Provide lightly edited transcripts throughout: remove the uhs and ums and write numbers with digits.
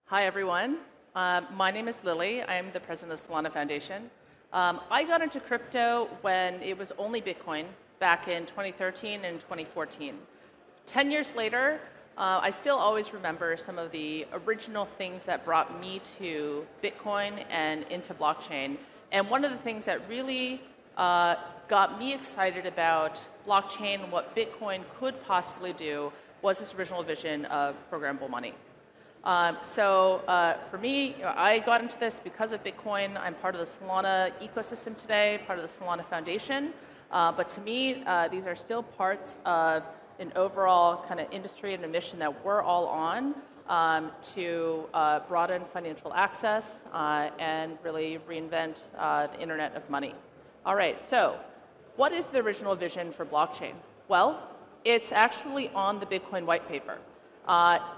Hi, everyone. My name is Lily. I'm the president of Solana Foundation. I got into crypto when it was only Bitcoin back in 2013 and 2014. 10 years later, I still always remember some of the original things that brought me to Bitcoin and into blockchain. And one of the things that really got me excited about blockchain and what Bitcoin could possibly do was this original vision of programmable money. For me, I got into this because of Bitcoin. I'm part of the Solana ecosystem today, part of the Solana Foundation. But to me, these are still parts of an overall kind of industry and a mission that we're all on to broaden financial access and really reinvent the Internet of Money. All right, so what is the original vision for blockchain? Well, it's actually on the Bitcoin white paper.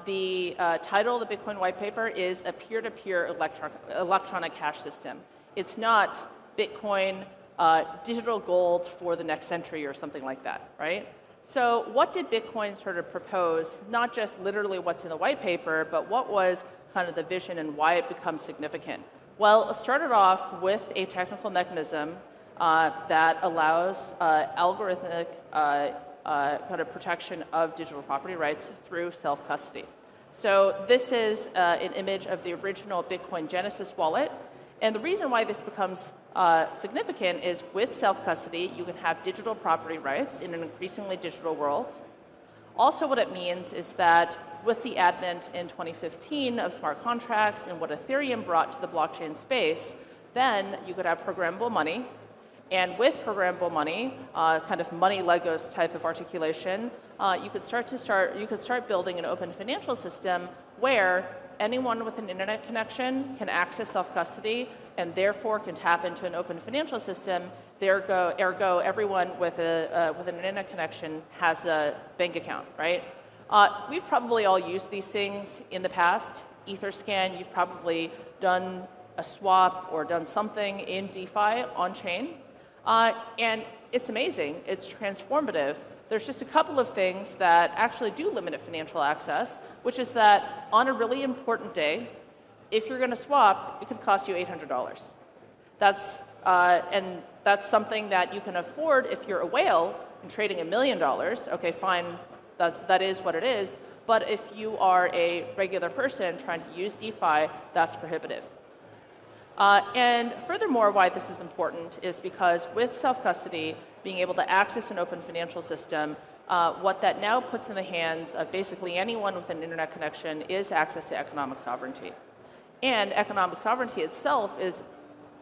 The title of the Bitcoin white paper is a peer-to-peer electronic cash system. It's not Bitcoin digital gold for the next century or something like that, right? So what did Bitcoin sort of propose, not just literally what's in the white paper, but what was kind of the vision and why it becomes significant? Well, it started off with a technical mechanism that allows algorithmic kind of protection of digital property rights through self-custody. So this is an image of the original Bitcoin Genesis wallet. And the reason why this becomes significant is with self-custody, you can have digital property rights in an increasingly digital world. Also what it means is that with the advent in 2015 of smart contracts and what Ethereum brought to the blockchain space, then you could have programmable money. And with programmable money, kind of money Legos type of articulation, you could start building an open financial system where anyone with an internet connection can access self-custody and therefore can tap into an open financial system. Ergo, everyone with an internet connection has a bank account, right? We've probably all used these things in the past. Etherscan, you've probably done a swap or done something in DeFi on chain. And it's amazing, it's transformative. There's just a couple of things that actually do limit financial access, which is that on a really important day, if you're going to swap, it could cost you $800. And that's something that you can afford if you're a whale and trading $1 million. Okay, fine, that is what it is. But if you are a regular person trying to use DeFi, that's prohibitive. And furthermore, why this is important is because with self-custody, being able to access an open financial system, what that now puts in the hands of basically anyone with an internet connection is access to economic sovereignty. And economic sovereignty itself is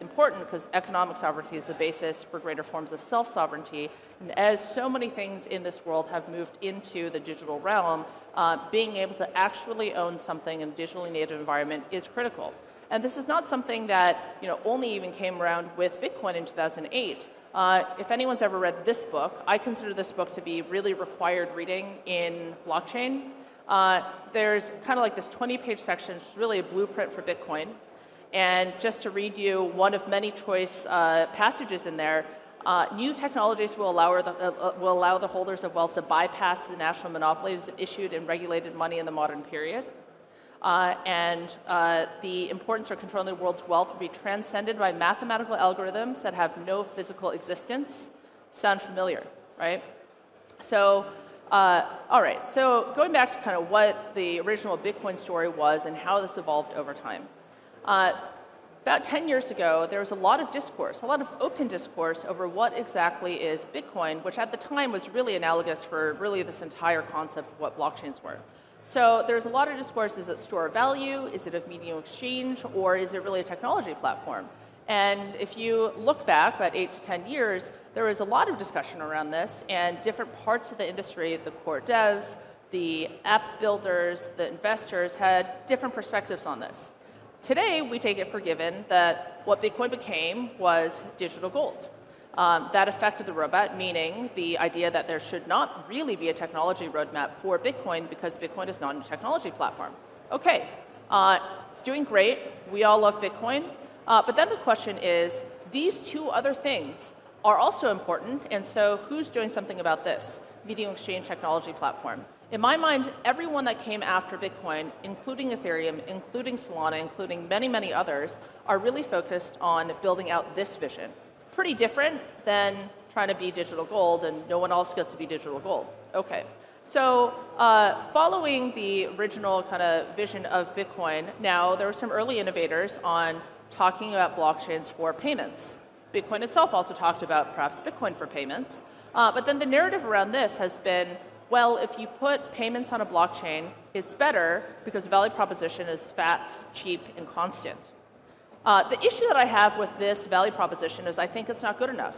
important because economic sovereignty is the basis for greater forms of self-sovereignty. And as so many things in this world have moved into the digital realm, being able to actually own something in a digitally native environment is critical. And this is not something that only even came around with Bitcoin in 2008. If anyone's ever read this book, I consider this book to be really required reading in blockchain. There's kind of like this 20-page section, which is really a blueprint for Bitcoin. And just to read you one of many choice passages in there, new technologies will allow the holders of wealth to bypass the national monopolies that issued and regulated money in the modern period. The importance of controlling the world's wealth will be transcended by mathematical algorithms that have no physical existence. Sound familiar, right? So, all right, so going back to kind of what the original Bitcoin story was and how this evolved over time. About 10 years ago, there was a lot of discourse, a lot of open discourse over what exactly is Bitcoin, which at the time was really analogous for really this entire concept of what blockchains were. So there's a lot of discourse, is it store of value, is it a medium of exchange, or is it really a technology platform? And if you look back about 8 to 10 years, there was a lot of discussion around this, and different parts of the industry, the core devs, the app builders, the investors had different perspectives on this. Today, we take it for given that what Bitcoin became was digital gold. That affected the roadmap, meaning the idea that there should not really be a technology roadmap for Bitcoin because Bitcoin is not a technology platform. Okay, it's doing great. We all love Bitcoin. But then the question is, these two other things are also important. And so who's doing something about this? Medium exchange technology platform. In my mind, everyone that came after Bitcoin, including Ethereum, including Solana, including many, many others, are really focused on building out this vision. It's pretty different than trying to be digital gold, and no one else gets to be digital gold. Okay, so following the original kind of vision of Bitcoin, now there were some early innovators on talking about blockchains for payments. Bitcoin itself also talked about perhaps Bitcoin for payments, but then the narrative around this has been, well, if you put payments on a blockchain, it's better because the value proposition is fast, cheap, and constant. The issue that I have with this value proposition is I think it's not good enough.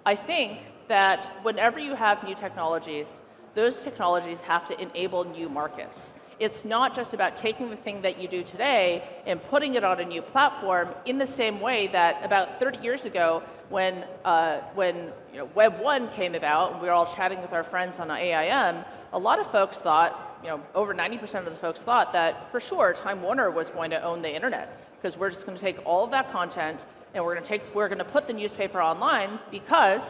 I think that whenever you have new technologies, those technologies have to enable new markets. It's not just about taking the thing that you do today and putting it on a new platform in the same way that about 30 years ago when Web 1 came about and we were all chatting with our friends on AIM, a lot of folks thought, over 90% of the folks thought that for sure Time Warner was going to own the internet because we're just going to take all of that content and we're going to put the newspaper online because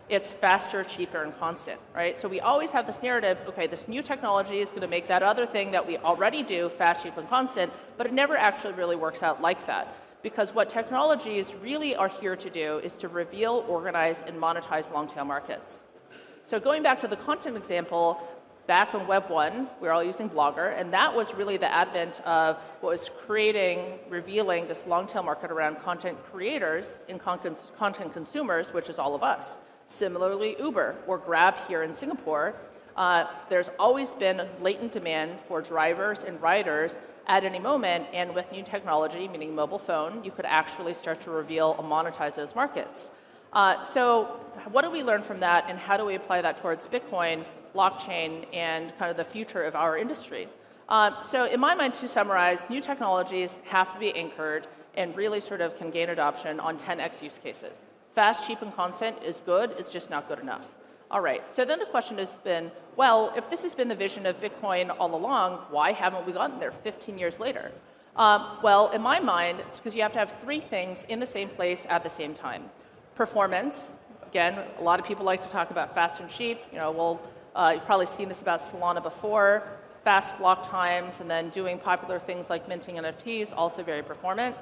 it's faster, cheaper, and constant, right? So we always have this narrative, okay, this new technology is going to make that other thing that we already do fast, cheap, and constant, but it never actually really works out like that. Because what technologies really are here to do is to reveal, organize, and monetize long-tail markets. So going back to the content example, back on Web 1, we were all using Blogger, and that was really the advent of what was revealing this long-tail market around content creators and content consumers, which is all of us. Similarly, Uber or Grab here in Singapore, there's always been latent demand for drivers and riders at any moment, and with new technology, meaning mobile phone, you could actually start to reveal and monetize those markets. So what do we learn from that, and how do we apply that towards Bitcoin, blockchain, and kind of the future of our industry? So in my mind, to summarize, new technologies have to be anchored and really sort of can gain adoption on 10x use cases. Fast, cheap, and constant is good, it's just not good enough. All right, so then the question has been, well, if this has been the vision of Bitcoin all along, why haven't we gotten there 15 years later? Well, in my mind, it's because you have to have three things in the same place at the same time. Performance, again, a lot of people like to talk about fast and cheap. You've probably seen this about Solana before. Fast block times, and then doing popular things like minting NFTs, also very performant.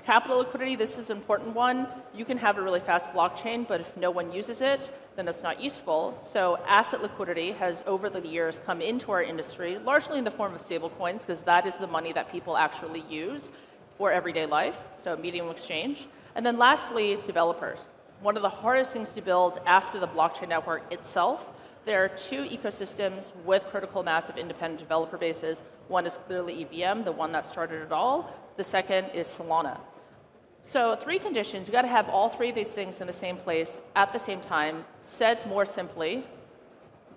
Capital liquidity, this is an important one. You can have a really fast blockchain, but if no one uses it, then it's not useful. So asset liquidity has, over the years, come into our industry, largely in the form of stablecoins, because that is the money that people actually use for everyday life, so medium exchange. And then lastly, developers. One of the hardest things to build after the blockchain network itself, there are two ecosystems with critical mass of independent developer bases. One is clearly EVM, the one that started it all. The second is Solana. So three conditions, you've got to have all three of these things in the same place at the same time. Said more simply,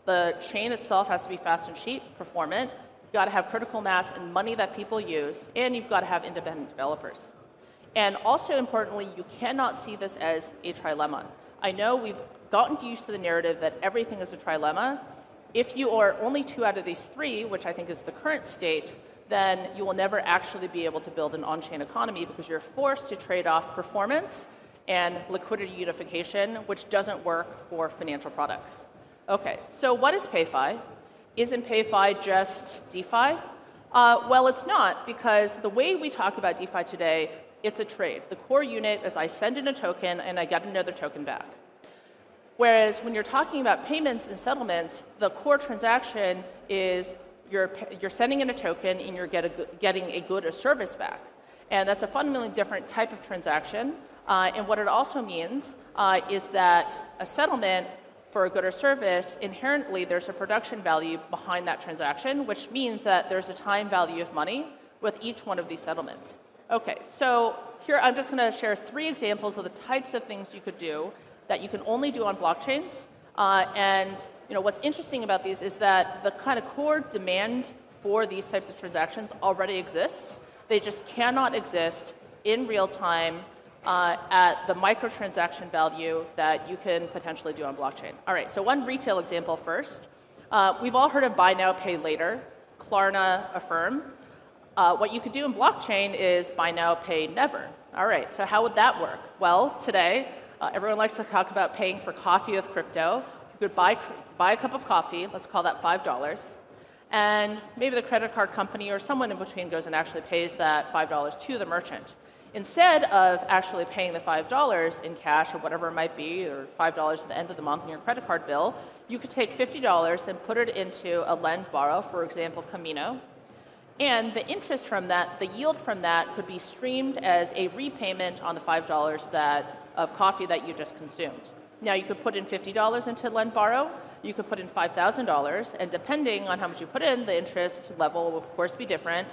the chain itself has to be fast and cheap, performant. You've got to have critical mass and money that people use, and you've got to have independent developers. And also importantly, you cannot see this as a trilemma. I know we've gotten used to the narrative that everything is a trilemma. If you are only two out of these three, which I think is the current state, then you will never actually be able to build an on-chain economy because you're forced to trade off performance and liquidity unification, which doesn't work for financial products. Okay, so what is PayFi? Isn't PayFi just DeFi? Well, it's not, because the way we talk about DeFi today, it's a trade. The core unit is I send in a token and I get another token back. Whereas when you're talking about payments and settlements, the core transaction is you're sending in a token and you're getting a good or service back. And that's a fundamentally different type of transaction. And what it also means is that a settlement for a good or service, inherently there's a production value behind that transaction, which means that there's a time value of money with each one of these settlements. Okay, so here I'm just going to share three examples of the types of things you could do that you can only do on blockchains. And what's interesting about these is that the kind of core demand for these types of transactions already exists. They just cannot exist in real time at the microtransaction value that you can potentially do on blockchain. All right, so one retail example first. We've all heard of buy now, pay later, Klarna, Affirm. What you could do in blockchain is buy now, pay never. All right, so how would that work? Well, today, Everyone likes to talk about paying for coffee with crypto. You could buy a cup of coffee, let's call that $5, and maybe the credit card company or someone in between goes and actually pays that $5 to the merchant. Instead of actually paying the $5 in cash or whatever it might be, or $5 at the end of the month on your credit card bill, you could take $50 and put it into a lend-borrow, for example, Camino. And the interest from that, the yield from that, could be streamed as a repayment on the $5 of coffee that you just consumed. Now, you could put in $50 into lend-borrow, you could put in $5,000, and depending on how much you put in, the interest level will, of course, be different.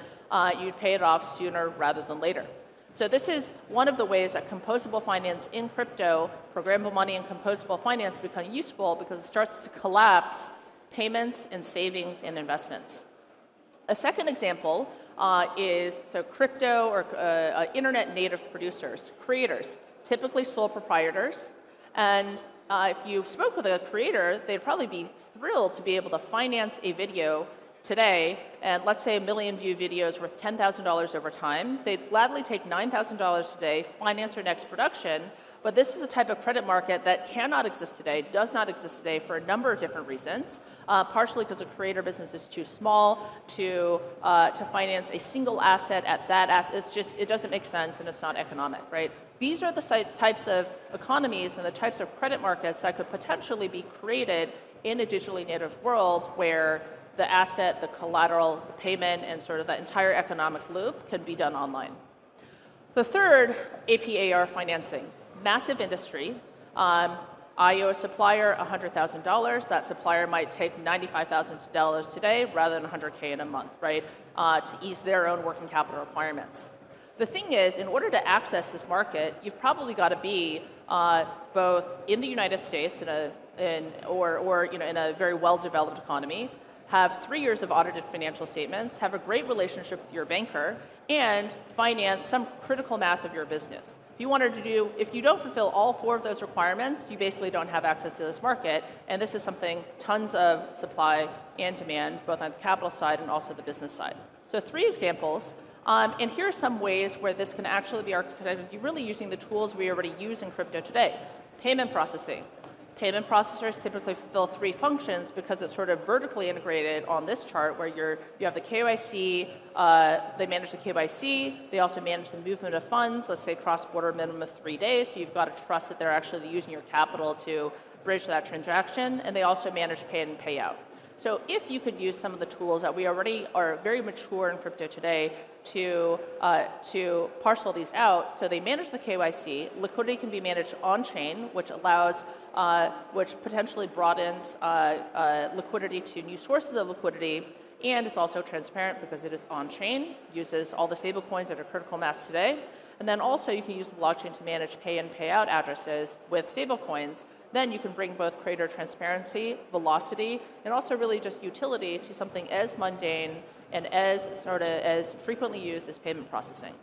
You'd pay it off sooner rather than later. So this is one of the ways that composable finance in crypto, programmable money and composable finance become useful because it starts to collapse payments and savings and investments. A second example is crypto or internet native producers, creators, typically sole proprietors. And if you spoke with a creator, they'd probably be thrilled to be able to finance a video today, and let's say 1 million view videos worth $10,000 over time. They'd gladly take $9,000 today, finance their next production, but this is a type of credit market that cannot exist today, does not exist today for a number of different reasons, partially because the creator business is too small to finance a single asset at that asset. It doesn't make sense and it's not economic, right? These are the types of economies and the types of credit markets that could potentially be created in a digitally native world where the asset, the collateral, the payment, and sort of that entire economic loop can be done online. The third, AP/AR financing. Massive industry. I owe a supplier $100,000. That supplier might take $95,000 today rather than $100K in a month, right, to ease their own working capital requirements. The thing is, in order to access this market, you've probably got to be both in the United States in a very well-developed economy, have 3 years of audited financial statements, have a great relationship with your banker, and finance some critical mass of your business. If you don't fulfill all 4 of those requirements, you basically don't have access to this market, and this is something tons of supply and demand, both on the capital side and also the business side. So 3 examples, and here are some ways where this can actually be architected, really using the tools we already use in crypto today. Payment processing. Payment processors typically fulfill 3 functions because it's sort of vertically integrated on this chart where you have the KYC, they manage the KYC, they also manage the movement of funds, let's say cross-border minimum of 3 days, so you've got to trust that they're actually using your capital to bridge that transaction, and they also manage pay in and payout. So if you could use some of the tools that we already are very mature in crypto today to parcel these out, so they manage the KYC, liquidity can be managed on-chain, which potentially broadens liquidity to new sources of liquidity, and it's also transparent because it is on-chain, uses all the stable coins that are critical mass today, and then also you can use the blockchain to manage pay in, payout addresses with stable coins. Then you can bring both greater transparency, velocity, and also really just utility to something as mundane and as frequently used as payment processing.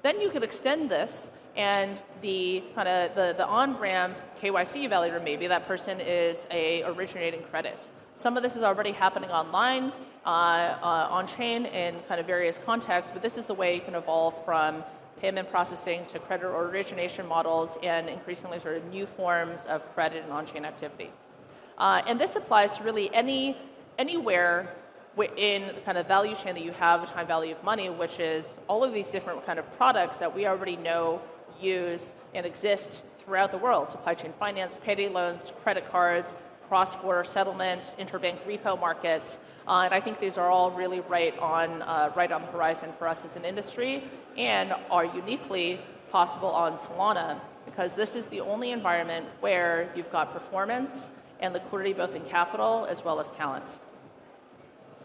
Then you could extend this, and the on-ramp KYC validator, maybe that person is a originating credit. Some of this is already happening online, on-chain in kind of various contexts, but this is the way you can evolve from payment processing to credit origination models and increasingly sort of new forms of credit and on-chain activity. And this applies to really anywhere in the kind of value chain that you have a time value of money, which is all of these different kind of products that we already know, use, and exist throughout the world. Supply chain finance, payday loans, credit cards, cross-border settlement, interbank repo markets, and I think these are all really right on the horizon for us as an industry, and are uniquely possible on Solana because this is the only environment where you've got performance and liquidity both in capital as well as talent.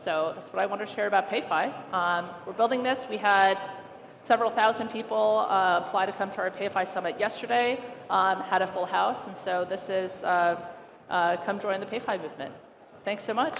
So that's what I wanted to share about PayFi. We're building this. We had several thousand people apply to come to our PayFi Summit yesterday, had a full house, and so this is come join the PayFi movement. Thanks so much.